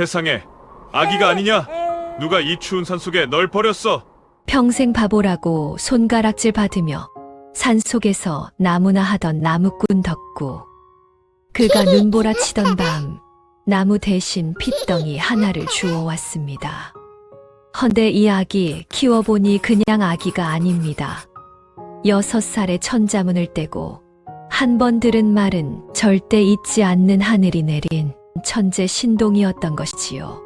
세상에, 아기가 아니냐? 누가 이 추운 산속에 널 버렸어? 평생 바보라고 손가락질 받으며 산속에서 나무나 하던 나무꾼 덕구. 그가 눈보라치던 밤 나무 대신 핏덩이 하나를 주워왔습니다. 헌데 이 아기 키워보니 그냥 아기가 아닙니다. 6살에 천자문을 떼고 한 번 들은 말은 절대 잊지 않는 하늘이 내린 천재 신동이었던 것이지요.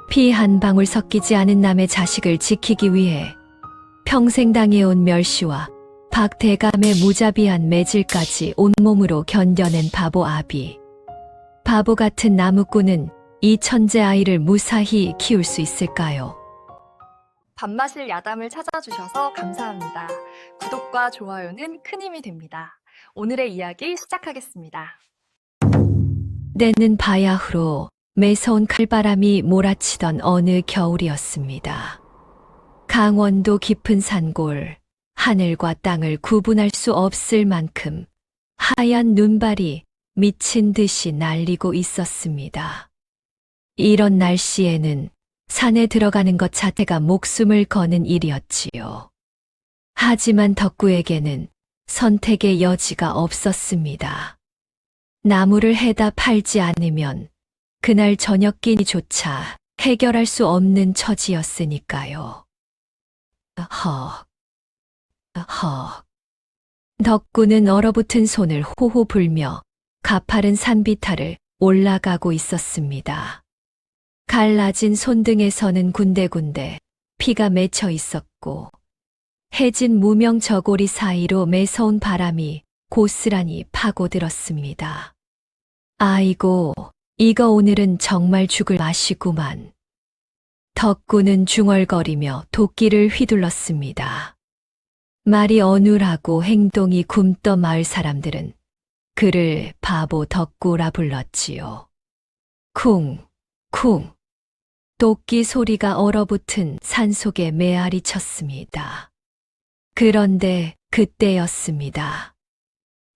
피 한 방울 섞이지 않은 남의 자식을 지키기 위해 평생 당해온 멸시와 박대감의 무자비한 매질까지 온몸으로 견뎌낸 바보 아비. 바보 같은 나무꾼은 이 천재 아이를 무사히 키울 수 있을까요? 밥맛을 야담을 찾아주셔서 감사합니다. 구독과 좋아요는 큰 힘이 됩니다. 오늘의 이야기 시작하겠습니다. 때는 바야흐로 매서운 칼바람이 몰아치던 어느 겨울이었습니다. 강원도 깊은 산골, 하늘과 땅을 구분할 수 없을 만큼 하얀 눈발이 미친 듯이 날리고 있었습니다. 이런 날씨에는 산에 들어가는 것 자체가 목숨을 거는 일이었지요. 하지만 덕구에게는 선택의 여지가 없었습니다. 나무를 해다 팔지 않으면 그날 저녁 끼니조차 해결할 수 없는 처지였으니까요. 덕구는 얼어붙은 손을 호호 불며 가파른 산비탈을 올라가고 있었습니다. 갈라진 손등에서는 군데군데 피가 맺혀 있었고 해진 무명 저고리 사이로 매서운 바람이 고스란히 파고들었습니다. 아이고, 이거 오늘은 정말 죽을 맛이구만. 덕구는 중얼거리며 도끼를 휘둘렀습니다. 말이 어눌하고 행동이 굼떠 마을 사람들은 그를 바보 덕구라 불렀지요. 쿵, 쿵. 도끼 소리가 얼어붙은 산속에 메아리 쳤습니다. 그런데 그때였습니다.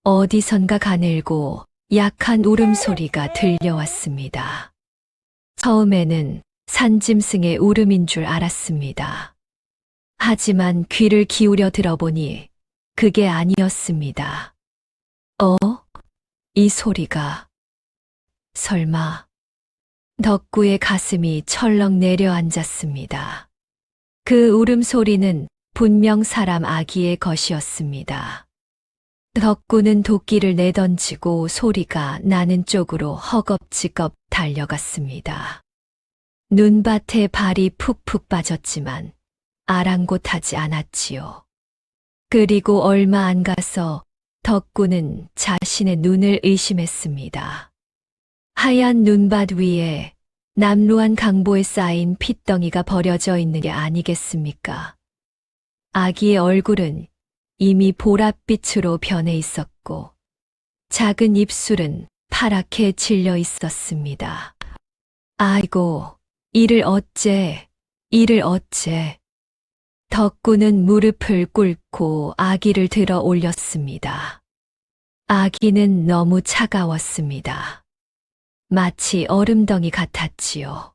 어디선가 가늘고 약한 울음소리가 들려왔습니다. 처음에는 산짐승의 울음인 줄 알았습니다. 하지만 귀를 기울여 들어보니 그게 아니었습니다. 이 소리가 설마. 덕구의 가슴이 철렁 내려앉았습니다. 그 울음소리는 분명 사람 아기의 것이었습니다. 덕구는 도끼를 내던지고 소리가 나는 쪽으로 허겁지겁 달려갔습니다. 눈밭에 발이 푹푹 빠졌지만 아랑곳하지 않았지요. 그리고 얼마 안 가서 덕구는 자신의 눈을 의심했습니다. 하얀 눈밭 위에 남루한 강보에 쌓인 핏덩이가 버려져 있는 게 아니겠습니까? 아기의 얼굴은 이미 보랏빛으로 변해 있었고 작은 입술은 파랗게 질려 있었습니다. 아이고, 이를 어째. 덕구는 무릎을 꿇고 아기를 들어 올렸습니다. 아기는 너무 차가웠습니다. 마치 얼음덩이 같았지요.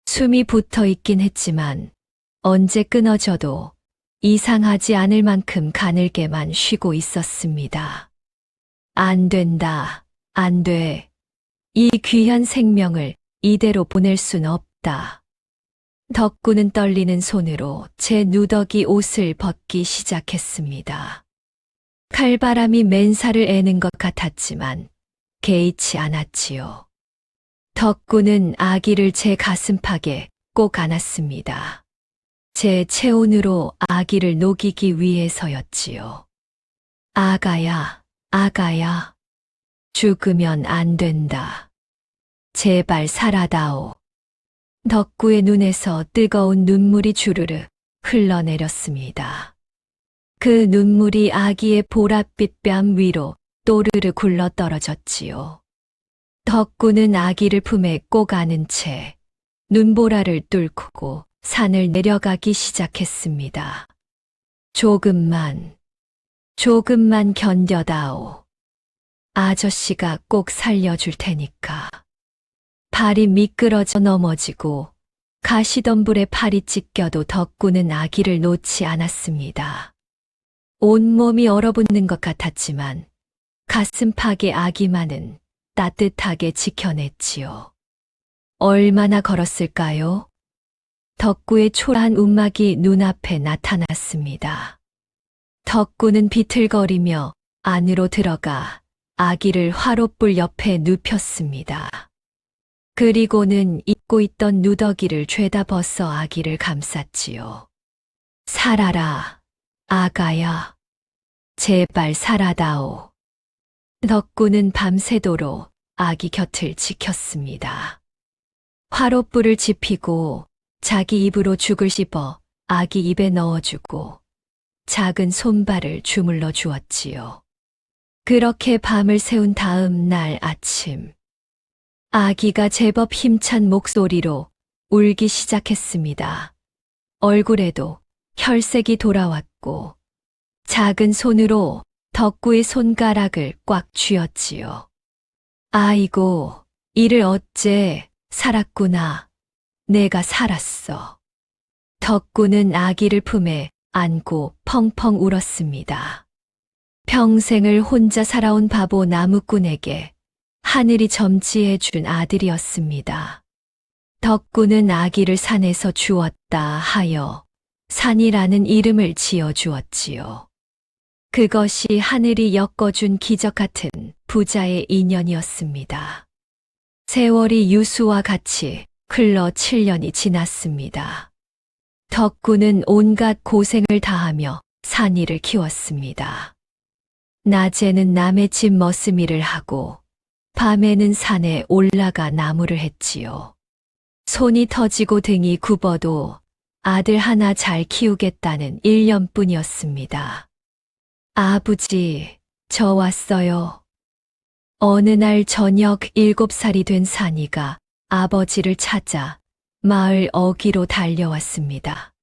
숨이 붙어 있긴 했지만 언제 끊어져도 이상하지 않을 만큼 가늘게만 쉬고 있었습니다. 안 된다, 안 돼. 이 귀한 생명을 이대로 보낼 순 없다. 덕구는 떨리는 손으로 제 누더기 옷을 벗기 시작했습니다. 칼바람이 맨살을 애는 것 같았지만 개의치 않았지요. 덕구는 아기를 제 가슴팍에 꼭 안았습니다. 제 체온으로 아기를 녹이기 위해서였지요. 아가야, 아가야. 죽으면 안 된다. 제발 살아다오. 덕구의 눈에서 뜨거운 눈물이 주르르 흘러내렸습니다. 그 눈물이 아기의 보랏빛 뺨 위로 또르르 굴러 떨어졌지요. 덕구는 아기를 품에 꼭 안은 채 눈보라를 뚫고 산을 내려가기 시작했습니다. 조금만 견뎌다오. 아저씨가 꼭 살려줄 테니까. 발이 미끄러져 넘어지고 가시덤불에 팔이 찢겨도 덕구는 아기를 놓지 않았습니다. 온몸이 얼어붙는 것 같았지만 가슴팍의 아기만은 따뜻하게 지켜냈지요. 얼마나 걸었을까요? 덕구의 초라한 움막이 눈앞에 나타났습니다. 덕구는 비틀거리며 안으로 들어가 아기를 화롯불 옆에 눕혔습니다. 그리고는 입고 있던 누더기를 죄다 벗어 아기를 감쌌지요. 살아라, 아가야. 제발 살아다오. 덕구는 밤새도록 아기 곁을 지켰습니다. 화롯불을 지피고 자기 입으로 죽을 씹어 아기 입에 넣어주고 작은 손발을 주물러 주었지요. 그렇게 밤을 새운 다음 날 아침, 아기가 제법 힘찬 목소리로 울기 시작했습니다. 얼굴에도 혈색이 돌아왔고 작은 손으로 덕구의 손가락을 꽉 쥐었지요. 아이고, 이를 어째 살았구나. 내가 살았어. 덕구는 아기를 품에 안고 펑펑 울었습니다. 평생을 혼자 살아온 바보 나무꾼에게 하늘이 점지해 준 아들이었습니다. 덕구는 아기를 산에서 주었다 하여 산이라는 이름을 지어 주었지요. 그것이 하늘이 엮어준 기적 같은 부자의 인연이었습니다. 세월이 유수와 같이 흘러 7년이 지났습니다. 덕구는 온갖 고생을 다하며 산이를 키웠습니다. 낮에는 남의 집 머스미를 하고 밤에는 산에 올라가 나무를 했지요. 손이 터지고 등이 굽어도 아들 하나 잘 키우겠다는 일념뿐이었습니다. 아버지, 저 왔어요. 어느 날 저녁 7살이 된 산이가 아버지를 찾아 마을 어귀로 달려왔습니다.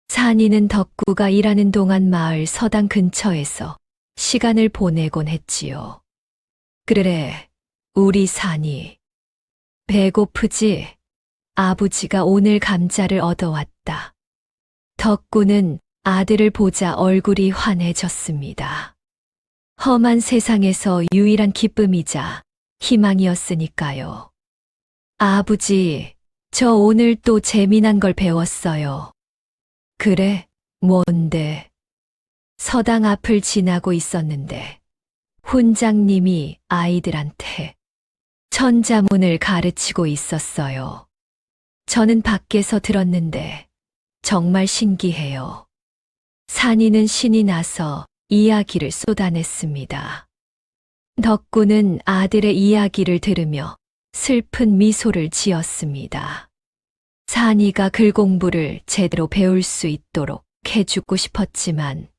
산이는 덕구가 일하는 동안 마을 서당 근처에서 시간을 보내곤 했지요. 그래, 우리 산이. 배고프지? 아버지가 오늘 감자를 얻어왔다. 덕구는 아들을 보자 얼굴이 환해졌습니다. 험한 세상에서 유일한 기쁨이자 희망이었으니까요. 아버지, 저 오늘 또 재미난 걸 배웠어요. 그래, 뭔데? 서당 앞을 지나고 있었는데 훈장님이 아이들한테 천자문을 가르치고 있었어요. 저는 밖에서 들었는데 정말 신기해요. 산이는 신이 나서 이야기를 쏟아냈습니다. 덕구는 아들의 이야기를 들으며 슬픈 미소를 지었습니다. 산이가 글 공부를 제대로 배울 수 있도록 해주고 싶었지만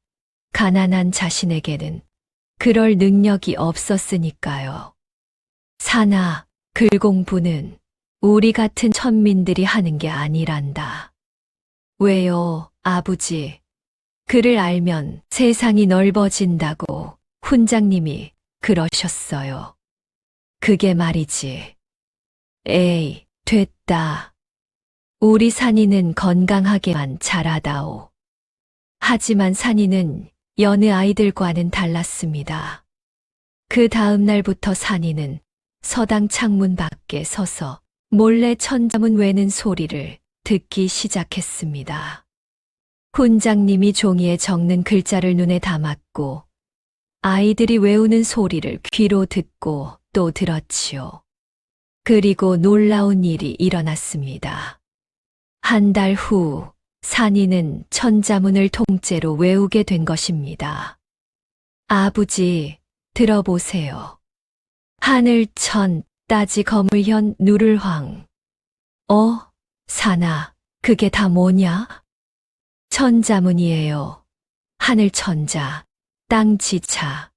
가난한 자신에게는 그럴 능력이 없었으니까요. 산아, 글 공부는 우리 같은 천민들이 하는 게 아니란다. 왜요, 아버지? 글을 알면 세상이 넓어진다고 훈장님이 그러셨어요. 그게 말이지. 에이, 됐다. 우리 산이는 건강하게만 자라다오. 하지만 산이는 여느 아이들과는 달랐습니다. 그 다음 날부터 산이는 서당 창문 밖에 서서 몰래 천자문 외는 소리를 듣기 시작했습니다. 훈장님이 종이에 적는 글자를 눈에 담았고 아이들이 외우는 소리를 귀로 듣고 또 들었지요. 그리고 놀라운 일이 일어났습니다. 한 달 후 산이는 천자문을 통째로 외우게 된 것입니다. 아버지, 들어보세요. 하늘천, 따지 거물현, 누를황. 산아, 그게 다 뭐냐? 천자문이에요. 하늘천자, 땅지차.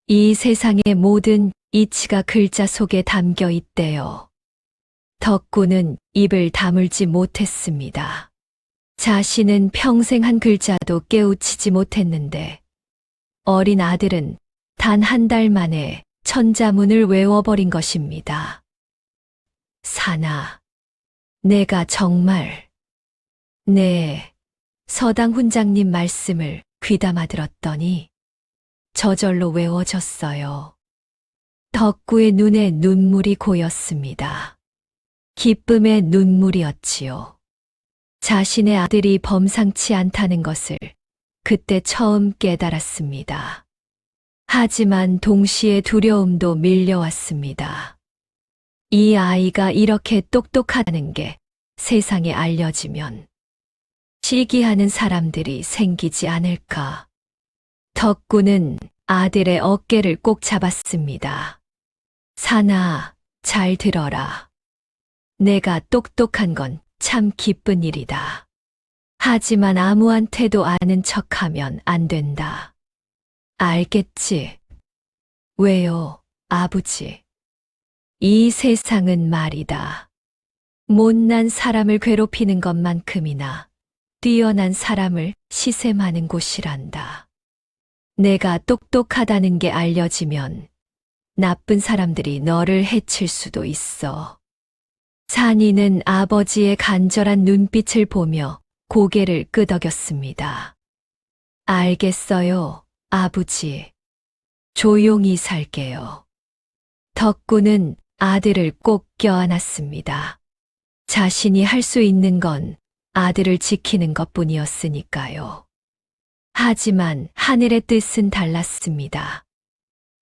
이 세상의 모든 이치가 글자 속에 담겨 있대요. 덕구는 입을 다물지 못했습니다. 자신은 평생 한 글자도 깨우치지 못했는데 어린 아들은 단 한 달 만에 천자문을 외워버린 것입니다. 사나, 내가 정말, 네, 서당 훈장님 말씀을 귀담아 들었더니 저절로 외워졌어요. 덕구의 눈에 눈물이 고였습니다. 기쁨의 눈물이었지요. 자신의 아들이 범상치 않다는 것을 그때 처음 깨달았습니다. 하지만 동시에 두려움도 밀려왔습니다. 이 아이가 이렇게 똑똑하다는 게 세상에 알려지면 시기하는 사람들이 생기지 않을까. 덕구는 아들의 어깨를 꼭 잡았습니다. 사나, 잘 들어라. 내가 똑똑한 건 참 기쁜 일이다. 하지만 아무한테도 아는 척하면 안 된다. 알겠지? 왜요, 아버지? 이 세상은 말이다. 못난 사람을 괴롭히는 것만큼이나 뛰어난 사람을 시샘하는 곳이란다. 내가 똑똑하다는 게 알려지면 나쁜 사람들이 너를 해칠 수도 있어. 산이는 아버지의 간절한 눈빛을 보며 고개를 끄덕였습니다. 알겠어요, 아버지. 조용히 살게요. 덕구는 아들을 꼭 껴안았습니다. 자신이 할 수 있는 건 아들을 지키는 것뿐이었으니까요. 하지만 하늘의 뜻은 달랐습니다.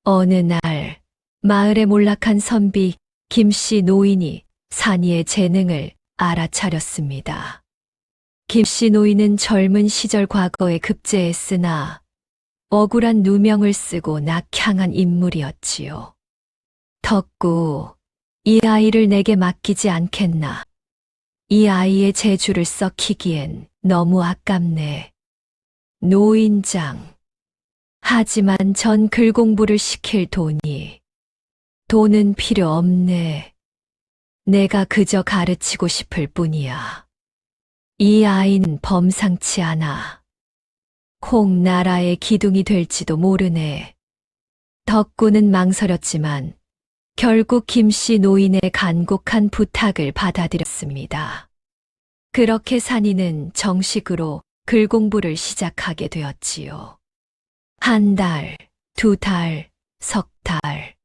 어느 날 마을의 몰락한 선비 김씨 노인이 산이의 재능을 알아차렸습니다. 김씨 노인은 젊은 시절 과거에 급제했으나 억울한 누명을 쓰고 낙향한 인물이었지요. 덕구, 이 아이를 내게 맡기지 않겠나? 이 아이의 재주를 썩히기엔 너무 아깝네. 노인장. 하지만 전 글 공부를 시킬 돈은 필요 없네. 내가 그저 가르치고 싶을 뿐이야. 이 아이는 범상치 않아. 콩 나라의 기둥이 될지도 모르네. 덕구는 망설였지만 결국 김씨 노인의 간곡한 부탁을 받아들였습니다. 그렇게 산이는 정식으로 글 공부를 시작하게 되었지요. 한 달, 두 달, 석 달.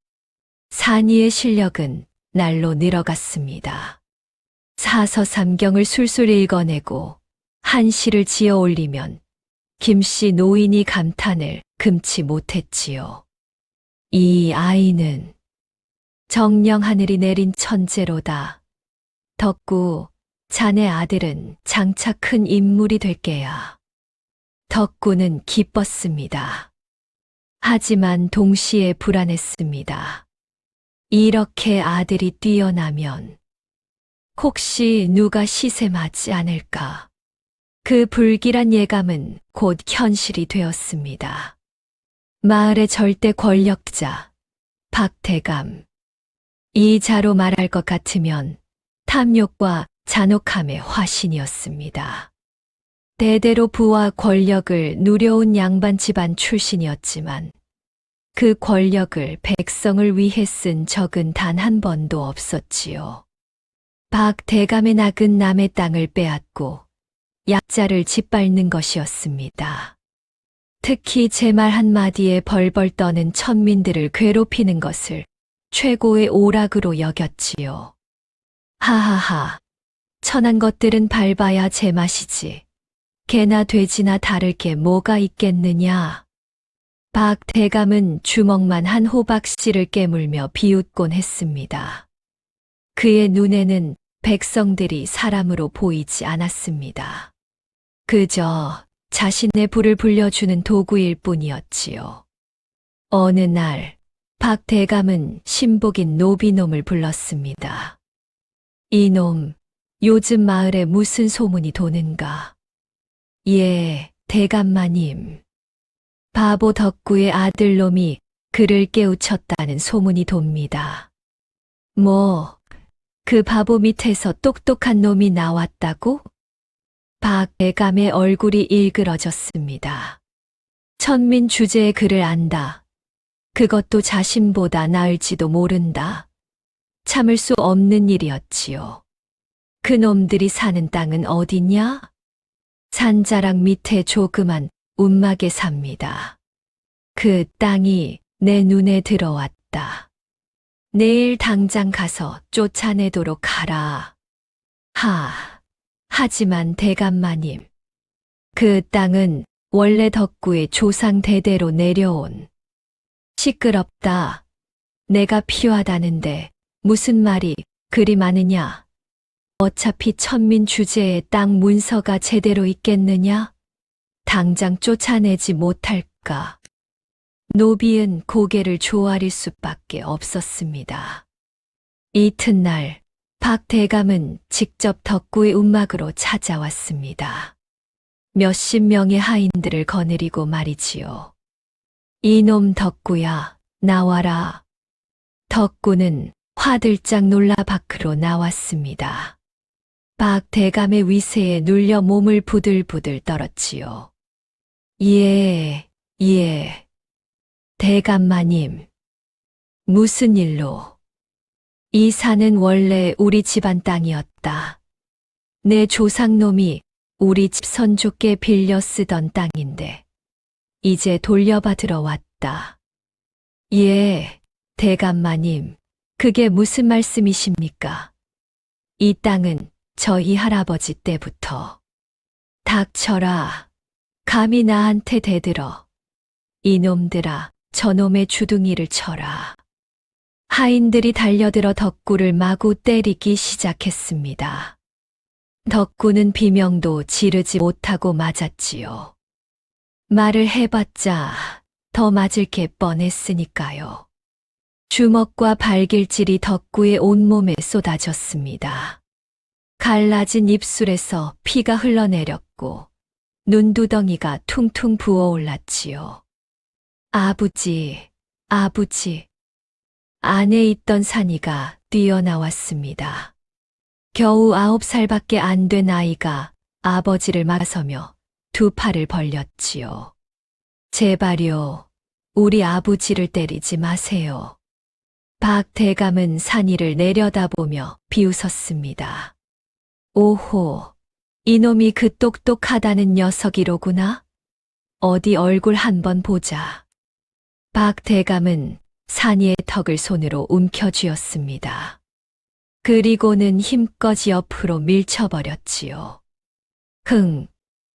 산이의 실력은 날로 늘어갔습니다. 사서삼경을 술술 읽어내고 한시를 지어 올리면 김씨 노인이 감탄을 금치 못했지요. 이 아이는 정령 하늘이 내린 천재로다. 덕구, 자네 아들은 장차 큰 인물이 될 게야. 덕구는 기뻤습니다. 하지만 동시에 불안했습니다. 이렇게 아들이 뛰어나면 혹시 누가 시샘하지 않을까? 그 불길한 예감은 곧 현실이 되었습니다. 마을의 절대 권력자, 박대감. 이 자로 말할 것 같으면 탐욕과 잔혹함의 화신이었습니다. 대대로 부와 권력을 누려온 양반 집안 출신이었지만 그 권력을 백성을 위해 쓴 적은 단 한 번도 없었지요. 박대감의 낙은 남의 땅을 빼앗고 약자를 짓밟는 것이었습니다. 특히 제 말 한마디에 벌벌 떠는 천민들을 괴롭히는 것을 최고의 오락으로 여겼지요. 하하하, 천한 것들은 밟아야 제맛이지. 개나 돼지나 다를 게 뭐가 있겠느냐. 박대감은 주먹만 한 호박씨를 깨물며 비웃곤 했습니다. 그의 눈에는 백성들이 사람으로 보이지 않았습니다. 그저 자신의 불을 불려주는 도구일 뿐이었지요. 어느 날 박대감은 신복인 노비놈을 불렀습니다. 이놈, 요즘 마을에 무슨 소문이 도는가? 예, 대감마님. 바보 덕구의 아들놈이 그를 깨우쳤다는 소문이 돕니다. 뭐, 그 바보 밑에서 똑똑한 놈이 나왔다고? 박대감의 얼굴이 일그러졌습니다. 천민 주제의 글을 안다. 그것도 자신보다 나을지도 모른다. 참을 수 없는 일이었지요. 그놈들이 사는 땅은 어디냐? 산자락 밑에 조그만 움막에 삽니다. 그 땅이 내 눈에 들어왔다. 내일 당장 가서 쫓아내도록 하라. 하지만 대감마님, 그 땅은 원래 덕구의 조상 대대로 내려온. 시끄럽다. 내가 필요하다는데 무슨 말이 그리 많으냐? 어차피 천민 주제에 땅 문서가 제대로 있겠느냐? 당장 쫓아내지 못할까? 노비은 고개를 조아릴 수밖에 없었습니다. 이튿날 박 대감은 직접 덕구의 움막으로 찾아왔습니다. 몇십 명의 하인들을 거느리고 말이지요. 이놈 덕구야, 나와라. 덕구는 화들짝 놀라 밖으로 나왔습니다. 박 대감의 위세에 눌려 몸을 부들부들 떨었지요. 예. 대감마님, 무슨 일로? 이 산은 원래 우리 집안 땅이었다. 내 조상놈이 우리 집 선조께 빌려 쓰던 땅인데 이제 돌려받으러 왔다. 예, 대감마님, 그게 무슨 말씀이십니까? 이 땅은 저희 할아버지 때부터. 닥쳐라. 감히 나한테 대들어. 이놈들아, 저놈의 주둥이를 쳐라. 하인들이 달려들어 덕구를 마구 때리기 시작했습니다. 덕구는 비명도 지르지 못하고 맞았지요. 말을 해봤자 더 맞을 게 뻔했으니까요. 주먹과 발길질이 덕구의 온몸에 쏟아졌습니다. 갈라진 입술에서 피가 흘러내렸고 눈두덩이가 퉁퉁 부어올랐지요. 아버지. 안에 있던 산이가 뛰어나왔습니다. 겨우 9살밖에 안 된 아이가 아버지를 맞서며 두 팔을 벌렸지요. 제발요, 우리 아버지를 때리지 마세요. 박 대감은 산이를 내려다보며 비웃었습니다. 오호, 이놈이 그 똑똑하다는 녀석이로구나. 어디 얼굴 한번 보자. 박 대감은 산이의 턱을 손으로 움켜쥐었습니다. 그리고는 힘껏 옆으로 밀쳐버렸지요.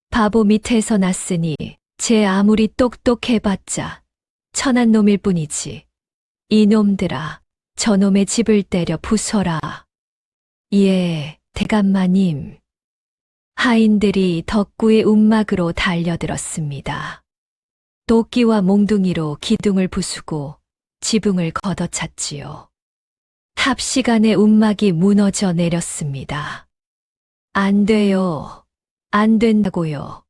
바보 밑에서 났으니 쟤 아무리 똑똑해봤자 천한 놈일 뿐이지. 이놈들아, 저놈의 집을 때려 부숴라. 예, 대감마님. 하인들이 덕구의 움막으로 달려들었습니다. 도끼와 몽둥이로 기둥을 부수고 지붕을 걷어찼지요. 탑시간에 움막이 무너져 내렸습니다. 안 돼요. 안 된다고요.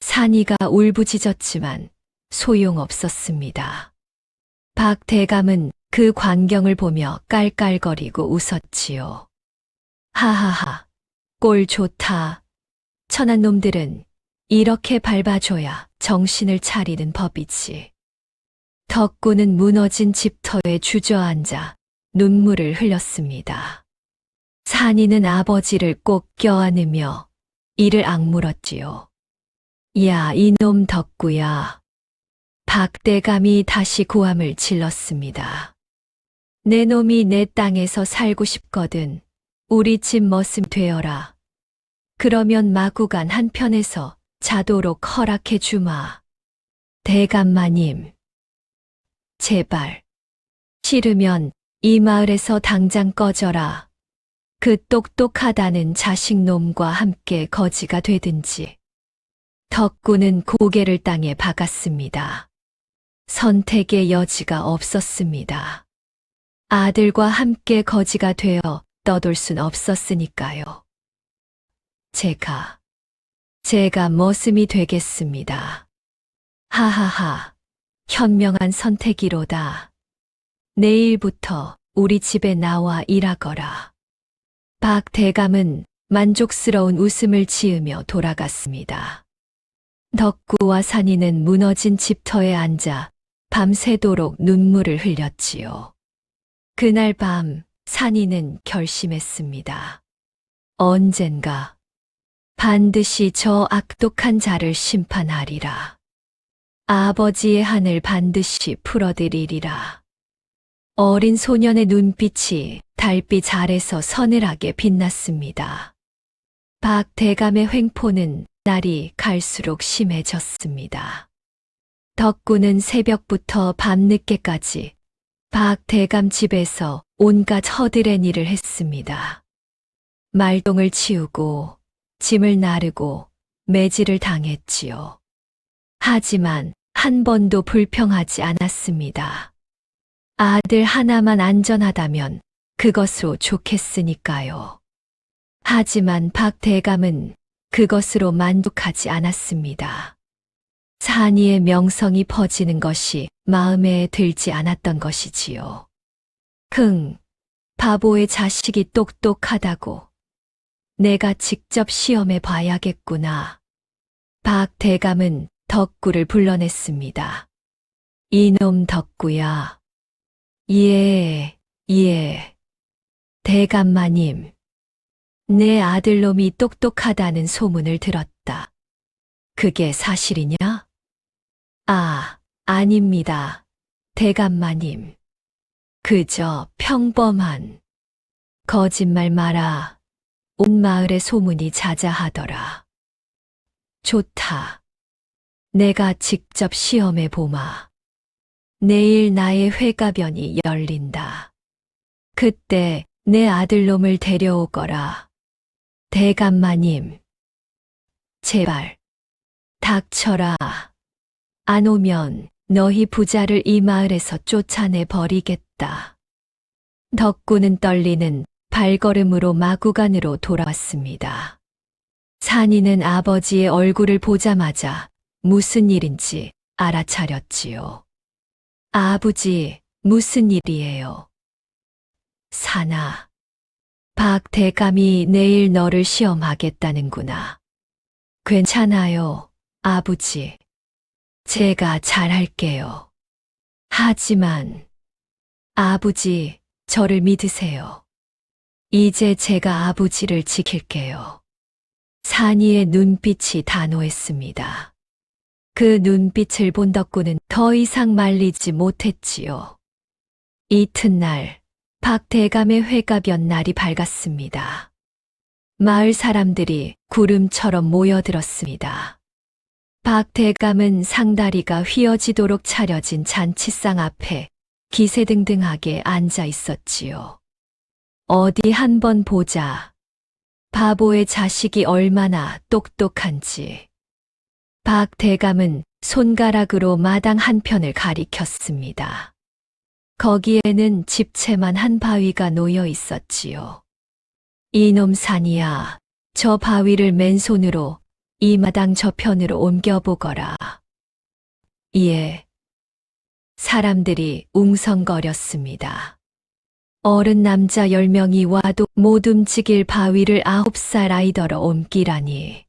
산이가 울부짖었지만 소용없었습니다. 박 대감은 그 광경을 보며 깔깔거리고 웃었지요. 하하하, 꼴 좋다. 천한 놈들은 이렇게 밟아줘야 정신을 차리는 법이지. 덕구는 무너진 집터에 주저앉아 눈물을 흘렸습니다. 산이는 아버지를 꼭 껴안으며 이를 악물었지요. 야, 이놈 덕구야. 박대감이 다시 고함을 질렀습니다. 내 놈이 내 땅에서 살고 싶거든. 우리 집 머슴 되어라. 그러면 마구간 한편에서 자도록 허락해 주마. 대감마님, 제발. 싫으면 이 마을에서 당장 꺼져라. 그 똑똑하다는 자식놈과 함께 거지가 되든지. 덕구는 고개를 땅에 박았습니다. 선택의 여지가 없었습니다. 아들과 함께 거지가 되어 떠돌 순 없었으니까요. 제가 머슴이 되겠습니다. 하하하, 현명한 선택이로다. 내일부터 우리 집에 나와 일하거라. 박 대감은 만족스러운 웃음을 지으며 돌아갔습니다. 덕구와 산이는 무너진 집터에 앉아 밤새도록 눈물을 흘렸지요. 그날 밤 산이는 결심했습니다. 언젠가 반드시 저 악독한 자를 심판하리라. 아버지의 한을 반드시 풀어드리리라. 어린 소년의 눈빛이 달빛 아래서 서늘하게 빛났습니다. 박대감의 횡포는 날이 갈수록 심해졌습니다. 덕구는 새벽부터 밤늦게까지 박대감 집에서 온갖 허드렛 일을 했습니다. 말똥을 치우고 짐을 나르고 매질을 당했지요. 하지만 한 번도 불평하지 않았습니다. 아들 하나만 안전하다면 그것으로 좋겠으니까요. 하지만 박대감은 그것으로 만족하지 않았습니다. 산이의 명성이 퍼지는 것이 마음에 들지 않았던 것이지요. 바보의 자식이 똑똑하다고. 내가 직접 시험해 봐야겠구나. 박대감은 덕구를 불러냈습니다. 이놈 덕구야. 예. 대감마님. 내 아들놈이 똑똑하다는 소문을 들었다. 그게 사실이냐? 아닙니다. 대감마님. 그저 평범한. 거짓말 마라. 온 마을에 소문이 자자하더라. 좋다. 내가 직접 시험해 보마. 내일 나의 회가변이 열린다. 그때 내 아들놈을 데려오거라. 대감마님. 제발. 닥쳐라. 안 오면 너희 부자를 이 마을에서 쫓아내 버리겠다. 덕구는 떨리는 발걸음으로 마구간으로 돌아왔습니다. 산이는 아버지의 얼굴을 보자마자 무슨 일인지 알아차렸지요. 아버지, 무슨 일이에요? 산아, 박대감이 내일 너를 시험하겠다는구나. 괜찮아요, 아버지. 제가 잘할게요. 하지만, 아버지, 저를 믿으세요. 이제 제가 아버지를 지킬게요. 산이의 눈빛이 단호했습니다. 그 눈빛을 본 덕구는 더 이상 말리지 못했지요. 이튿날, 박대감의 회가변 날이 밝았습니다. 마을 사람들이 구름처럼 모여들었습니다. 박대감은 상다리가 휘어지도록 차려진 잔치상 앞에 기세등등하게 앉아 있었지요. 어디 한번 보자. 바보의 자식이 얼마나 똑똑한지. 박대감은 손가락으로 마당 한편을 가리켰습니다. 거기에는 집채만 한 바위가 놓여 있었지요. 이놈 산이야, 저 바위를 맨손으로 이 마당 저편으로 옮겨보거라. 예. 사람들이 웅성거렸습니다. 어른 남자 10명이 와도 못 움직일 바위를 9살 아이더러 옮기라니.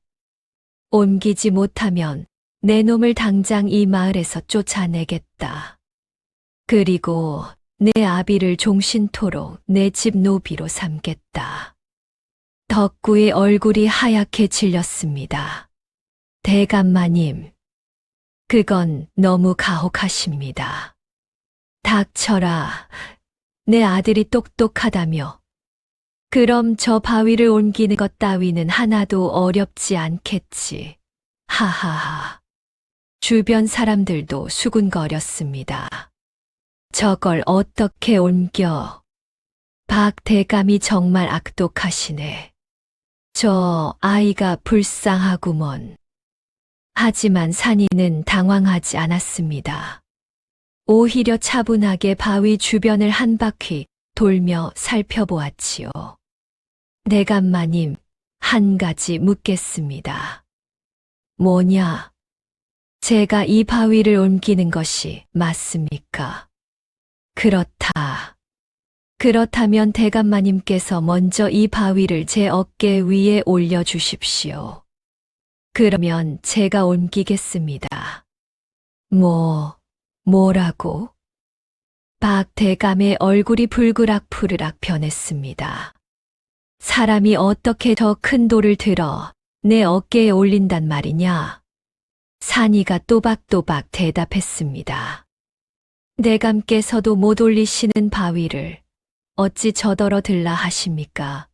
옮기지 못하면 내 놈을 당장 이 마을에서 쫓아내겠다. 그리고 내 아비를 종신토록 내 집 노비로 삼겠다. 덕구의 얼굴이 하얗게 질렸습니다. 대감마님, 그건 너무 가혹하십니다. 닥쳐라. 내 아들이 똑똑하다며. 그럼 저 바위를 옮기는 것 따위는 하나도 어렵지 않겠지. 하하하. 주변 사람들도 수군거렸습니다. 저걸 어떻게 옮겨? 박대감이 정말 악독하시네. 저 아이가 불쌍하구먼. 하지만 산이는 당황하지 않았습니다. 오히려 차분하게 바위 주변을 한 바퀴 돌며 살펴보았지요. 대감마님, 한 가지 묻겠습니다. 뭐냐? 제가 이 바위를 옮기는 것이 맞습니까? 그렇다. 그렇다면 대감마님께서 먼저 이 바위를 제 어깨 위에 올려주십시오. 그러면 제가 옮기겠습니다. 뭐라고? 박 대감의 얼굴이 불그락 변했습니다. 사람이 어떻게 더 큰 돌을 들어 내 어깨에 올린단 말이냐? 산이가 또박또박 대답했습니다. 대감께서도 못 올리시는 바위를 어찌 저더러 들라 하십니까?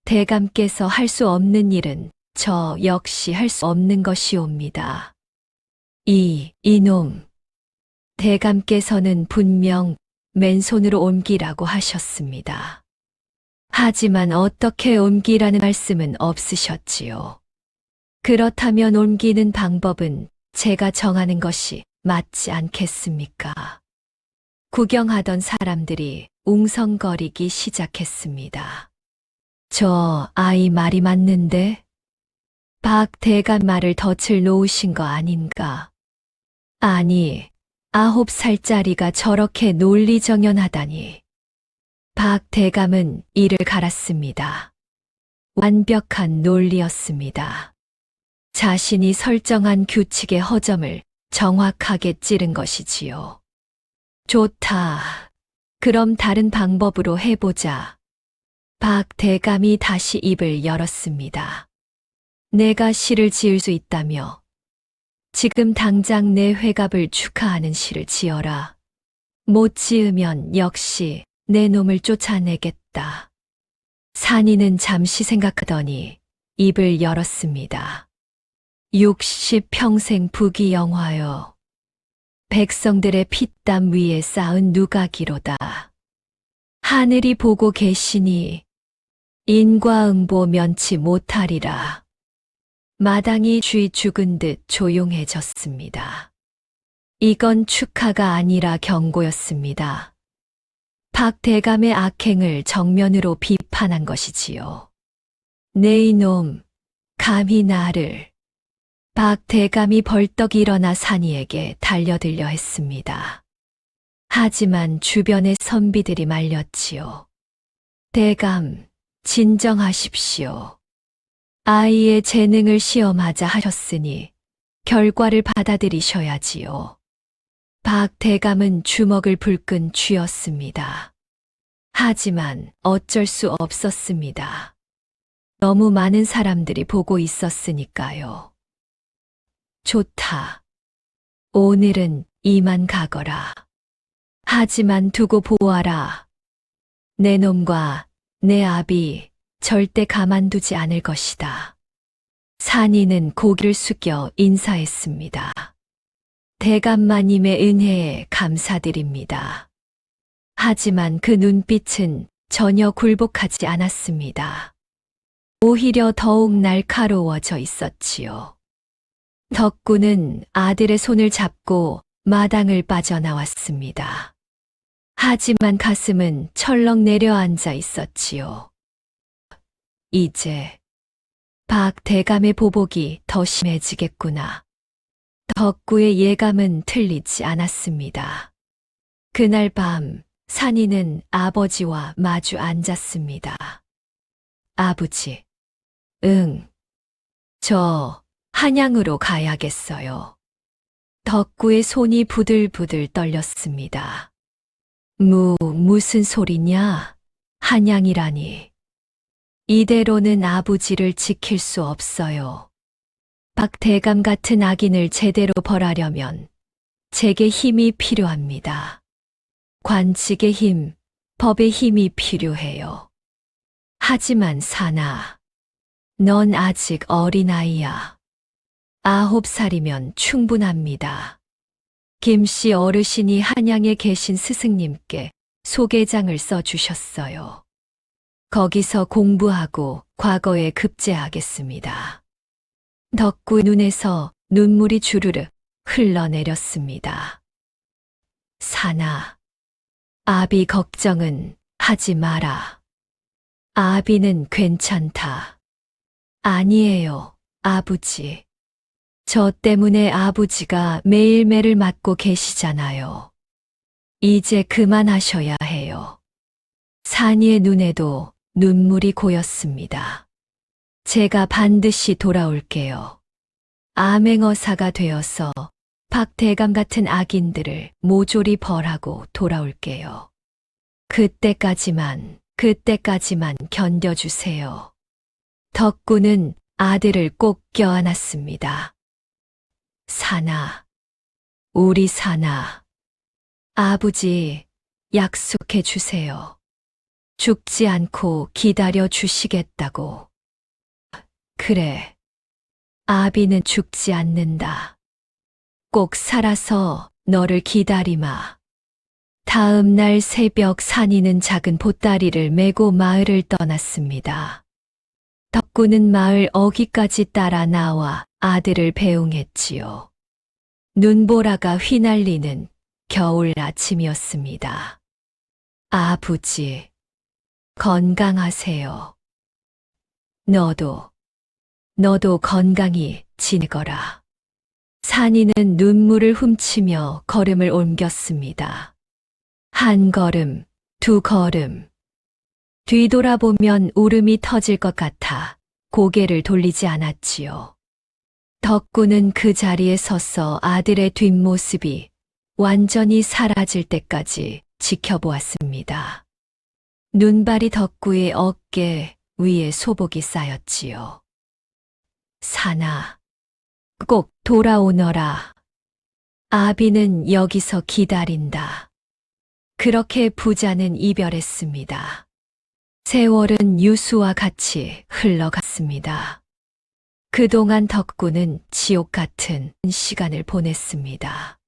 대감께서 할 수 없는 일은 저 역시 할 수 없는 것이옵니다. 이놈. 대감께서는 분명 맨손으로 옮기라고 하셨습니다. 하지만 어떻게 옮기라는 말씀은 없으셨지요. 그렇다면 옮기는 방법은 제가 정하는 것이 맞지 않겠습니까? 구경하던 사람들이 웅성거리기 시작했습니다. 저 아이 말이 맞는데? 박 대감 말을 덫을 놓으신 거 아닌가? 아니, 9살짜리가 저렇게 논리정연하다니. 박 대감은 이를 갈았습니다. 완벽한 논리였습니다. 자신이 설정한 규칙의 허점을 정확하게 찌른 것이지요. 좋다. 그럼 다른 방법으로 해보자. 박 대감이 다시 입을 열었습니다. 내가 시를 지을 수 있다며 지금 당장 내 회갑을 축하하는 시를 지어라. 못 지으면 역시 내 놈을 쫓아내겠다. 산이는 잠시 생각하더니 입을 열었습니다. 60평생 부귀영화여. 백성들의 피땀 위에 쌓은 누각이로다. 하늘이 보고 계시니 인과응보 면치 못하리라. 마당이 쥐 죽은 듯 조용해졌습니다. 이건 축하가 아니라 경고였습니다. 박 대감의 악행을 정면으로 비판한 것이지요. 네 이놈, 감히 나를. 박 대감이 벌떡 일어나 산이에게 달려들려 했습니다. 하지만 주변의 선비들이 말렸지요. 대감, 진정하십시오. 아이의 재능을 시험하자 하셨으니 결과를 받아들이셔야지요. 박 대감은 주먹을 불끈 쥐었습니다. 하지만 어쩔 수 없었습니다. 너무 많은 사람들이 보고 있었으니까요. 좋다. 오늘은 이만 가거라. 하지만 두고 보아라. 내 놈과 내 아비 절대 가만두지 않을 것이다. 산이는 고개를 숙여 인사했습니다. 대감마님의 은혜에 감사드립니다. 하지만 그 눈빛은 전혀 굴복하지 않았습니다. 오히려 더욱 날카로워져 있었지요. 덕구는 아들의 손을 잡고 마당을 빠져나왔습니다. 하지만 가슴은 철렁 내려앉아 있었지요. 이제 박 대감의 보복이 더 심해지겠구나. 덕구의 예감은 틀리지 않았습니다. 그날 밤 산이는 아버지와 마주 앉았습니다. 아버지, 저 한양으로 가야겠어요. 덕구의 손이 부들부들 떨렸습니다. 무슨 소리냐? 한양이라니. 이대로는 아버지를 지킬 수 없어요. 박 대감 같은 악인을 제대로 벌하려면 제게 힘이 필요합니다. 관직의 힘, 법의 힘이 필요해요. 하지만 사나, 넌 아직 어린아이야. 9살이면 충분합니다. 김씨 어르신이 한양에 계신 스승님께 소개장을 써주셨어요. 거기서 공부하고 과거에 급제하겠습니다. 덕구 눈에서 눈물이 주르르 흘러내렸습니다. 사나, 아비 걱정은 하지 마라. 아비는 괜찮다. 아니에요, 아버지. 저 때문에 아버지가 매일 매를 맞고 계시잖아요. 이제 그만하셔야 해요. 산이의 눈에도 눈물이 고였습니다. 제가 반드시 돌아올게요. 암행어사가 되어서 박대감 같은 악인들을 모조리 벌하고 돌아올게요. 그때까지만 견뎌주세요. 덕구는 아들을 꼭 껴안았습니다. 사나, 우리 사나. 아버지, 약속해 주세요. 죽지 않고 기다려 주시겠다고. 그래. 아비는 죽지 않는다. 꼭 살아서 너를 기다리마. 다음 날 새벽 산이는 작은 보따리를 메고 마을을 떠났습니다. 덕구는 마을 어귀까지 따라 나와 아들을 배웅했지요. 눈보라가 휘날리는 겨울 아침이었습니다. 아버지, 건강하세요. 너도 건강히 지내거라. 산이는 눈물을 훔치며 걸음을 옮겼습니다. 한 걸음, 두 걸음. 뒤돌아보면 울음이 터질 것 같아 고개를 돌리지 않았지요. 덕구는 그 자리에 서서 아들의 뒷모습이 완전히 사라질 때까지 지켜보았습니다. 눈발이 덕구의 어깨 위에 소복이 쌓였지요. 사나, 꼭 돌아오너라. 아비는 여기서 기다린다. 그렇게 부자는 이별했습니다. 세월은 유수와 같이 흘러갔습니다. 그동안 덕구는 지옥 같은 시간을 보냈습니다.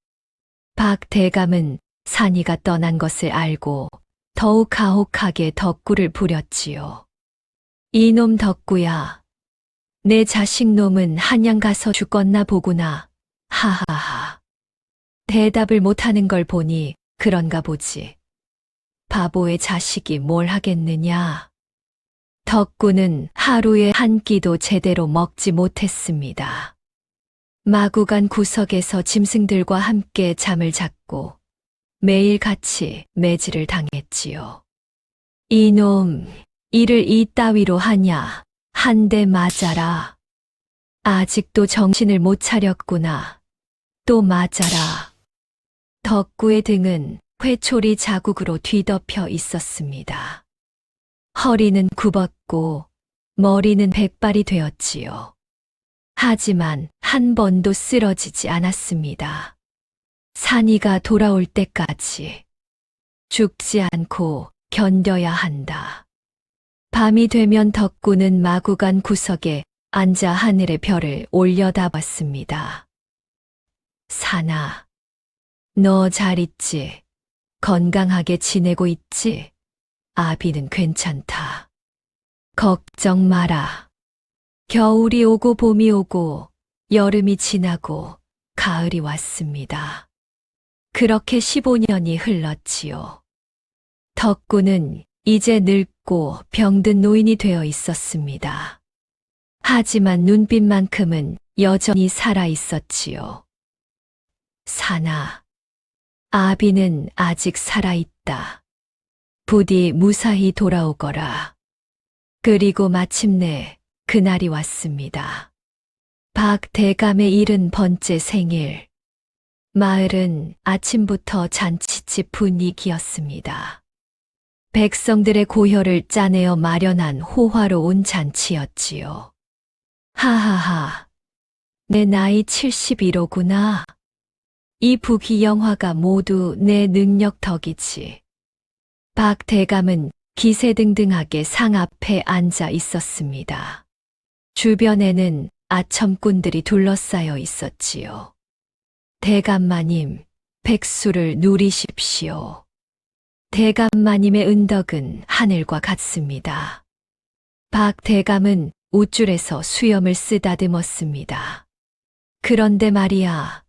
박대감은 산이가 떠난 것을 알고 더욱 가혹하게 덕구를 부렸지요. 이놈 덕구야, 내 자식놈은 한양 가서 죽었나 보구나. 하하하. 대답을 못하는 걸 보니 그런가 보지. 바보의 자식이 뭘 하겠느냐. 덕구는 하루에 한 끼도 제대로 먹지 못했습니다. 마구간 구석에서 짐승들과 함께 잠을 잤고 매일 같이 매질을 당했지요. 이놈, 일을 이따위로 하냐. 한 대 맞아라. 아직도 정신을 못 차렸구나. 또 맞아라. 덕구의 등은 회초리 자국으로 뒤덮여 있었습니다. 허리는 굽었고 머리는 백발이 되었지요. 하지만 한 번도 쓰러지지 않았습니다. 산이가 돌아올 때까지 죽지 않고 견뎌야 한다. 밤이 되면 덕구는 마구간 구석에 앉아 하늘의 별을 올려다봤습니다. 사나, 너 잘 있지? 건강하게 지내고 있지? 아비는 괜찮다. 걱정 마라. 겨울이 오고 봄이 오고 여름이 지나고 가을이 왔습니다. 그렇게 15년이 흘렀지요. 덕구는 이제 늙고 병든 노인이 되어 있었습니다. 하지만 눈빛만큼은 여전히 살아 있었지요. 사나, 아비는 아직 살아있다. 부디 무사히 돌아오거라. 그리고 마침내 그날이 왔습니다. 박대감의 70번째 생일. 마을은 아침부터 잔치집 분위기였습니다. 백성들의 고혈을 짜내어 마련한 호화로운 잔치였지요. 하하하, 내 나이 71호구나. 이 부귀영화가 모두 내 능력 덕이지. 박대감은 기세등등하게 상 앞에 앉아 있었습니다. 주변에는 아첨꾼들이 둘러싸여 있었지요. 대감마님, 백수를 누리십시오. 대감마님의 은덕은 하늘과 같습니다. 박대감은 웃줄에서 수염을 쓰다듬었습니다. 그런데 말이야,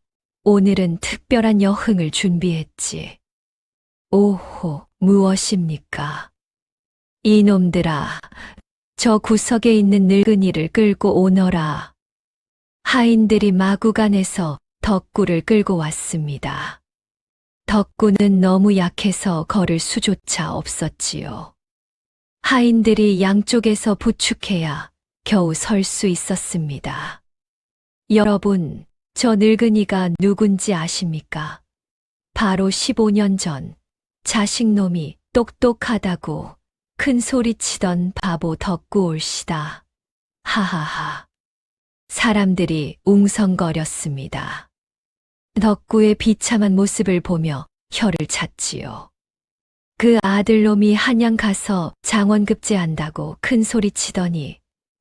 오늘은 특별한 여흥을 준비했지. 오호, 무엇입니까? 이놈들아, 저 구석에 있는 늙은이를 끌고 오너라. 하인들이 마구간에서 덕구를 끌고 왔습니다. 덕구는 너무 약해서 걸을 수조차 없었지요. 하인들이 양쪽에서 부축해야 겨우 설 수 있었습니다. 여러분, 저 늙은이가 누군지 아십니까? 바로 15년 전 자식놈이 똑똑하다고 큰 소리 치던 바보 덕구 올시다. 하하하. 사람들이 웅성거렸습니다. 덕구의 비참한 모습을 보며 혀를 찼지요. 그 아들놈이 한양 가서 장원급제한다고 큰 소리 치더니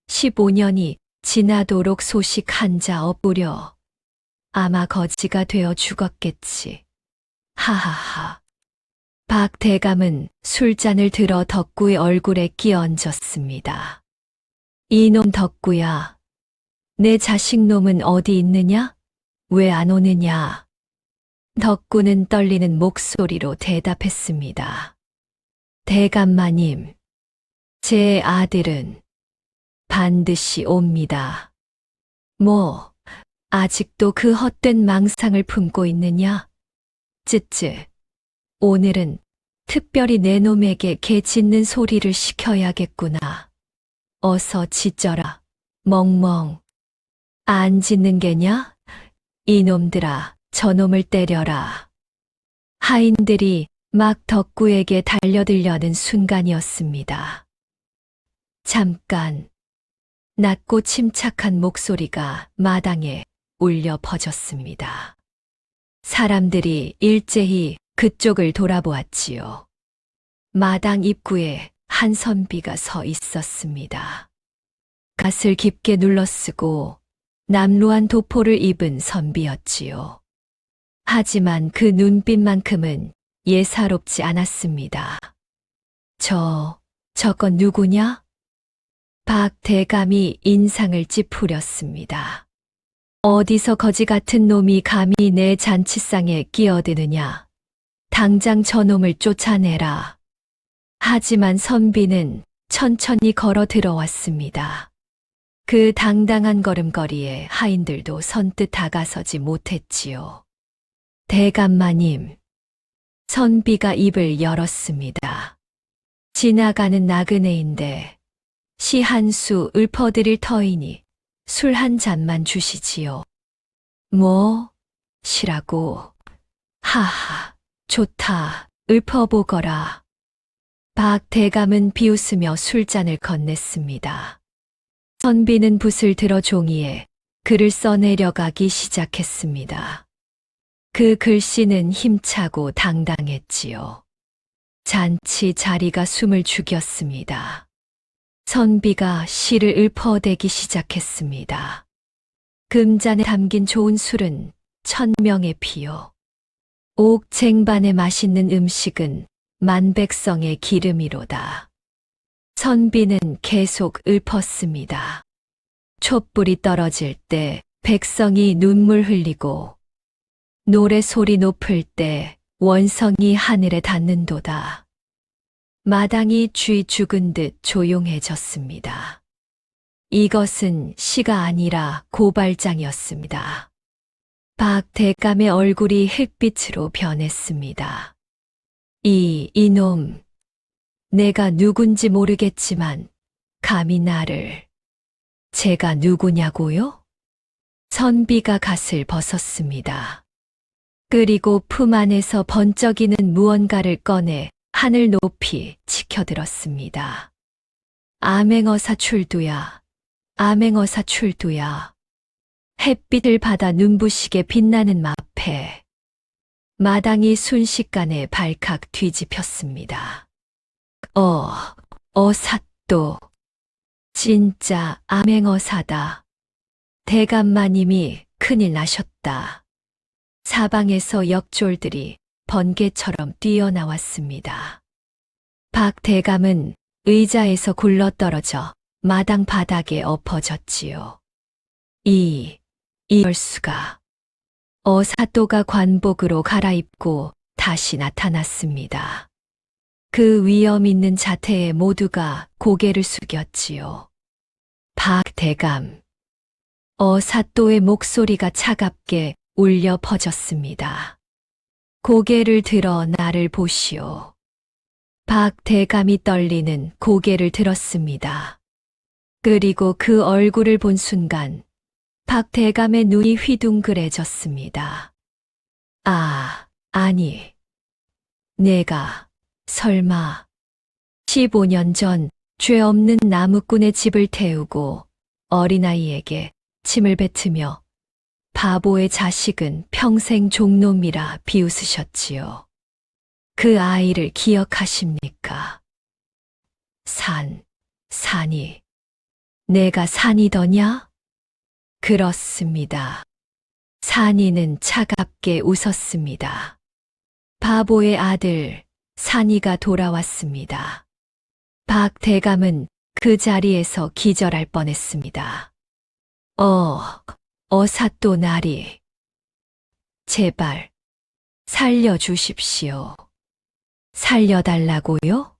15년이 지나도록 소식 한자 없으려 아마 거지가 되어 죽었겠지. 하하하. 박 대감은 술잔을 들어 덕구의 얼굴에 끼얹었습니다. 이놈 덕구야, 내 자식놈은 어디 있느냐? 왜 안 오느냐? 덕구는 떨리는 목소리로 대답했습니다. 대감마님, 제 아들은 반드시 옵니다. 뭐, 아직도 그 헛된 망상을 품고 있느냐? 쯔쯔, 오늘은 특별히 내 놈에게 개 짖는 소리를 시켜야겠구나. 어서 짖어라, 멍멍. 안 짖는 게냐? 이놈들아, 저놈을 때려라. 하인들이 막 덕구에게 달려들려는 순간이었습니다. 잠깐, 낮고 침착한 목소리가 마당에 울려 퍼졌습니다. 사람들이 일제히 그쪽을 돌아보았지요. 마당 입구에 한 선비가 서 있었습니다. 갓을 깊게 눌러쓰고 남루한 도포를 입은 선비였지요. 하지만 그 눈빛만큼은 예사롭지 않았습니다. 저건 누구냐? 박 대감이 인상을 찌푸렸습니다. 어디서 거지 같은 놈이 감히 내 잔치상에 끼어드느냐? 당장 저놈을 쫓아내라. 하지만 선비는 천천히 걸어 들어왔습니다. 그 당당한 걸음걸이에 하인들도 선뜻 다가서지 못했지요. 대감마님, 선비가 입을 열었습니다. 지나가는 나그네인데 시 한 수 읊어드릴 터이니 술 한 잔만 주시지요. 뭐? 시라고? 하하, 좋다, 읊어보거라. 박 대감은 비웃으며 술잔을 건넸습니다. 선비는 붓을 들어 종이에 글을 써내려가기 시작했습니다. 그 글씨는 힘차고 당당했지요. 잔치 자리가 숨을 죽였습니다. 선비가 시를 읊어대기 시작했습니다. 금잔에 담긴 좋은 술은 1000명의 피요. 옥쟁반에 맛있는 음식은 만백성의 기름이로다. 선비는 계속 읊었습니다. 촛불이 떨어질 때 백성이 눈물 흘리고 노래소리 높을 때 원성이 하늘에 닿는도다. 마당이 쥐 죽은 듯 조용해졌습니다. 이것은 시가 아니라 고발장이었습니다. 박 대감의 얼굴이 흙빛으로 변했습니다. 이놈, 내가 누군지 모르겠지만 감히 나를, 제가 누구냐고요? 선비가 갓을 벗었습니다. 그리고 품 안에서 번쩍이는 무언가를 꺼내 하늘 높이 치켜들었습니다. 암행어사 출두야, 암행어사 출두야. 햇빛을 받아 눈부시게 빛나는 마패. 마당이 순식간에 발칵 뒤집혔습니다. 어사또. 진짜 암행어사다. 대감마님이 큰일 나셨다. 사방에서 역졸들이 번개처럼 뛰어나왔습니다. 박 대감은 의자에서 굴러떨어져 마당 바닥에 엎어졌지요. 이럴 수가. 어사또가 관복으로 갈아입고 다시 나타났습니다. 그 위험 있는 자태에 모두가 고개를 숙였지요. 박 대감. 어사또의 목소리가 차갑게 울려 퍼졌습니다. 고개를 들어 나를 보시오. 박 대감이 떨리는 고개를 들었습니다. 그리고 그 얼굴을 본 순간 박대감의 눈이 휘둥그레졌습니다. 아니. 내가 설마 15년 전 죄 없는 나무꾼의 집을 태우고 어린아이에게 침을 뱉으며 바보의 자식은 평생 종놈이라 비웃으셨지요. 그 아이를 기억하십니까? 산이. 내가 산이더냐? 그렇습니다. 산이는 차갑게 웃었습니다. 바보의 아들 산이가 돌아왔습니다. 박대감은 그 자리에서 기절할 뻔했습니다. 어사또 나리. 제발 살려주십시오. 살려달라고요?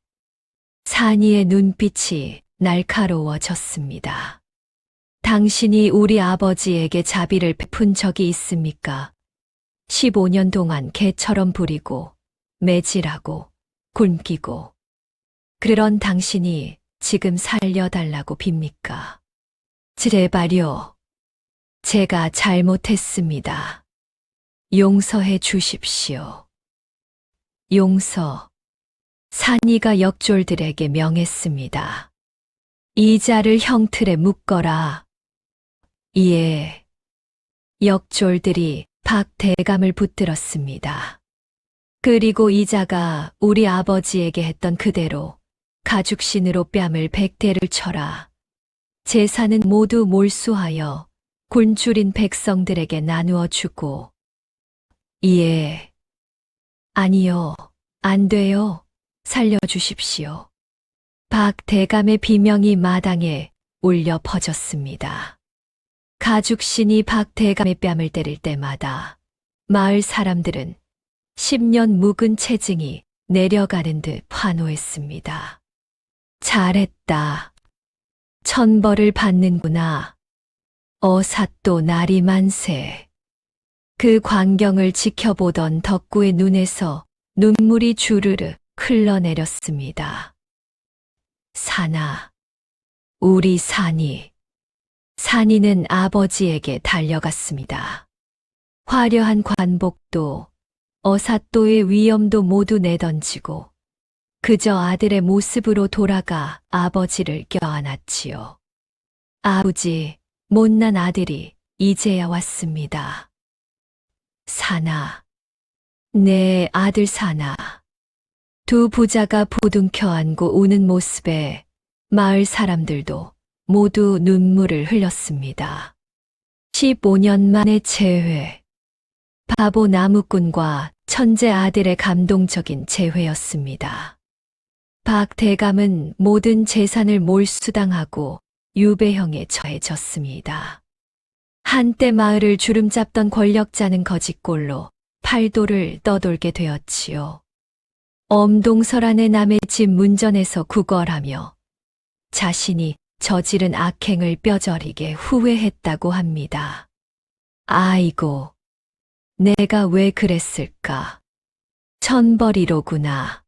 산이의 눈빛이 날카로워졌습니다. 당신이 우리 아버지에게 자비를 베푼 적이 있습니까? 15년 동안 개처럼 부리고 매질하고 굶기고 그런 당신이 지금 살려달라고 빕니까? 제발요. 제가 잘못했습니다. 용서해 주십시오. 용서. 산이가 역졸들에게 명했습니다. 이자를 형틀에 묶어라. 예. 역졸들이 박대감을 붙들었습니다. 그리고 이자가 우리 아버지에게 했던 그대로 가죽신으로 뺨을 100대를 쳐라. 재산은 모두 몰수하여 굶주린 백성들에게 나누어 주고. 예. 아니요. 안 돼요. 살려주십시오. 박대감의 비명이 마당에 울려 퍼졌습니다. 가죽신이 박대감의 뺨을 때릴 때마다 마을 사람들은 10년 묵은 체증이 내려가는 듯 환호했습니다. 잘했다. 천벌을 받는구나. 어사또 날이 만세. 그 광경을 지켜보던 덕구의 눈에서 눈물이 주르르 흘러내렸습니다. 산아, 우리 산이. 산이는 아버지에게 달려갔습니다. 화려한 관복도 어사또의 위엄도 모두 내던지고 그저 아들의 모습으로 돌아가 아버지를 껴안았지요. 아버지, 못난 아들이 이제야 왔습니다. 산아, 내 아들 산아. 두 부자가 부둥켜 안고 우는 모습에 마을 사람들도 모두 눈물을 흘렸습니다. 15년 만의 재회. 바보 나무꾼과 천재 아들의 감동적인 재회였습니다. 박대감은 모든 재산을 몰수당하고 유배형에 처해졌습니다. 한때 마을을 주름잡던 권력자는 거짓골로 팔도를 떠돌게 되었지요. 엄동설안의 남의 집 문전에서 구걸하며 자신이 저지른 악행을 뼈저리게 후회했다고 합니다. 아이고, 내가 왜 그랬을까? 천벌이로구나.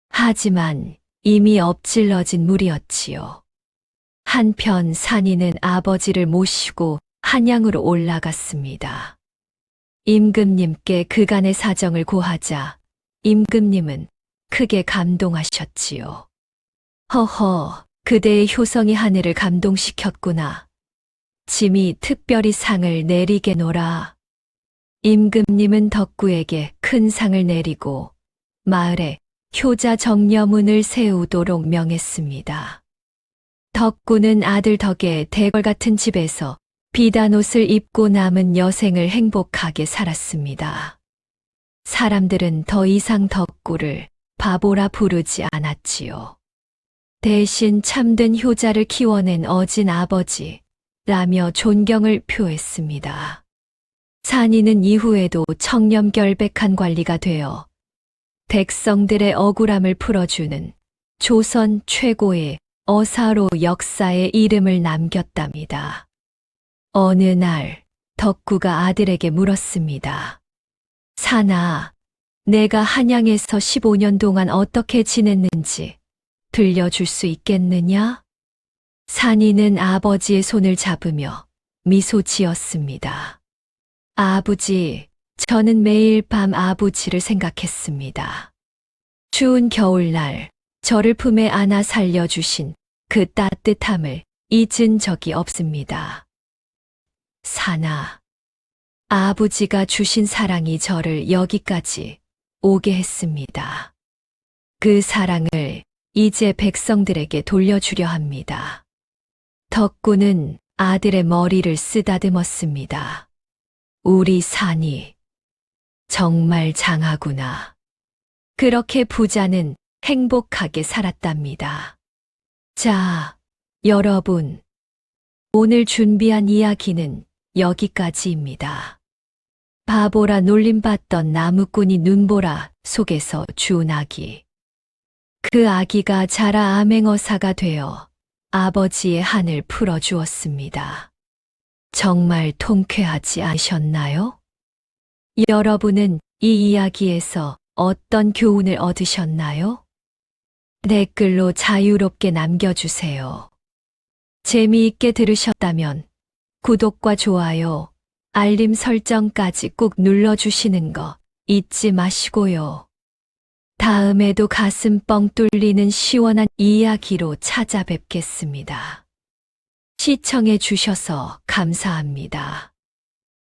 하지만 이미 엎질러진 물이었지요. 한편 산이는 아버지를 모시고 한양으로 올라갔습니다. 임금님께 그간의 사정을 고하자 임금님은 크게 감동하셨지요. 허허, 그대의 효성이 하늘을 감동시켰구나. 짐이 특별히 상을 내리게 노라. 임금님은 덕구에게 큰 상을 내리고 마을에 효자 정려문을 세우도록 명했습니다. 덕구는 아들 덕에 대궐 같은 집에서 비단 옷을 입고 남은 여생을 행복하게 살았습니다. 사람들은 더 이상 덕구를 바보라 부르지 않았지요. 대신 참된 효자를 키워낸 어진 아버지라며 존경을 표했습니다. 산이는 이후에도 청렴결백한 관리가 되어 백성들의 억울함을 풀어주는 조선 최고의 어사로 역사에 이름을 남겼답니다. 어느 날 덕구가 아들에게 물었습니다. 산아, 내가 한양에서 15년 동안 어떻게 지냈는지 들려줄 수 있겠느냐? 산이는 아버지의 손을 잡으며 미소 지었습니다. 아버지, 저는 매일 밤 아버지를 생각했습니다. 추운 겨울날 저를 품에 안아 살려주신 그 따뜻함을 잊은 적이 없습니다. 사나, 아버지가 주신 사랑이 저를 여기까지 오게 했습니다. 그 사랑을 이제 백성들에게 돌려주려 합니다. 덕구는 아들의 머리를 쓰다듬었습니다. 우리 산이 정말 장하구나. 그렇게 부자는 행복하게 살았답니다. 자, 여러분. 오늘 준비한 이야기는 여기까지입니다. 바보라 놀림받던 나무꾼이 눈보라 속에서 준 아기. 그 아기가 자라 암행어사가 되어 아버지의 한을 풀어주었습니다. 정말 통쾌하지 않으셨나요? 여러분은 이 이야기에서 어떤 교훈을 얻으셨나요? 댓글로 자유롭게 남겨주세요. 재미있게 들으셨다면 구독과 좋아요, 알림 설정까지 꼭 눌러주시는 거 잊지 마시고요. 다음에도 가슴 뻥 뚫리는 시원한 이야기로 찾아뵙겠습니다. 시청해 주셔서 감사합니다.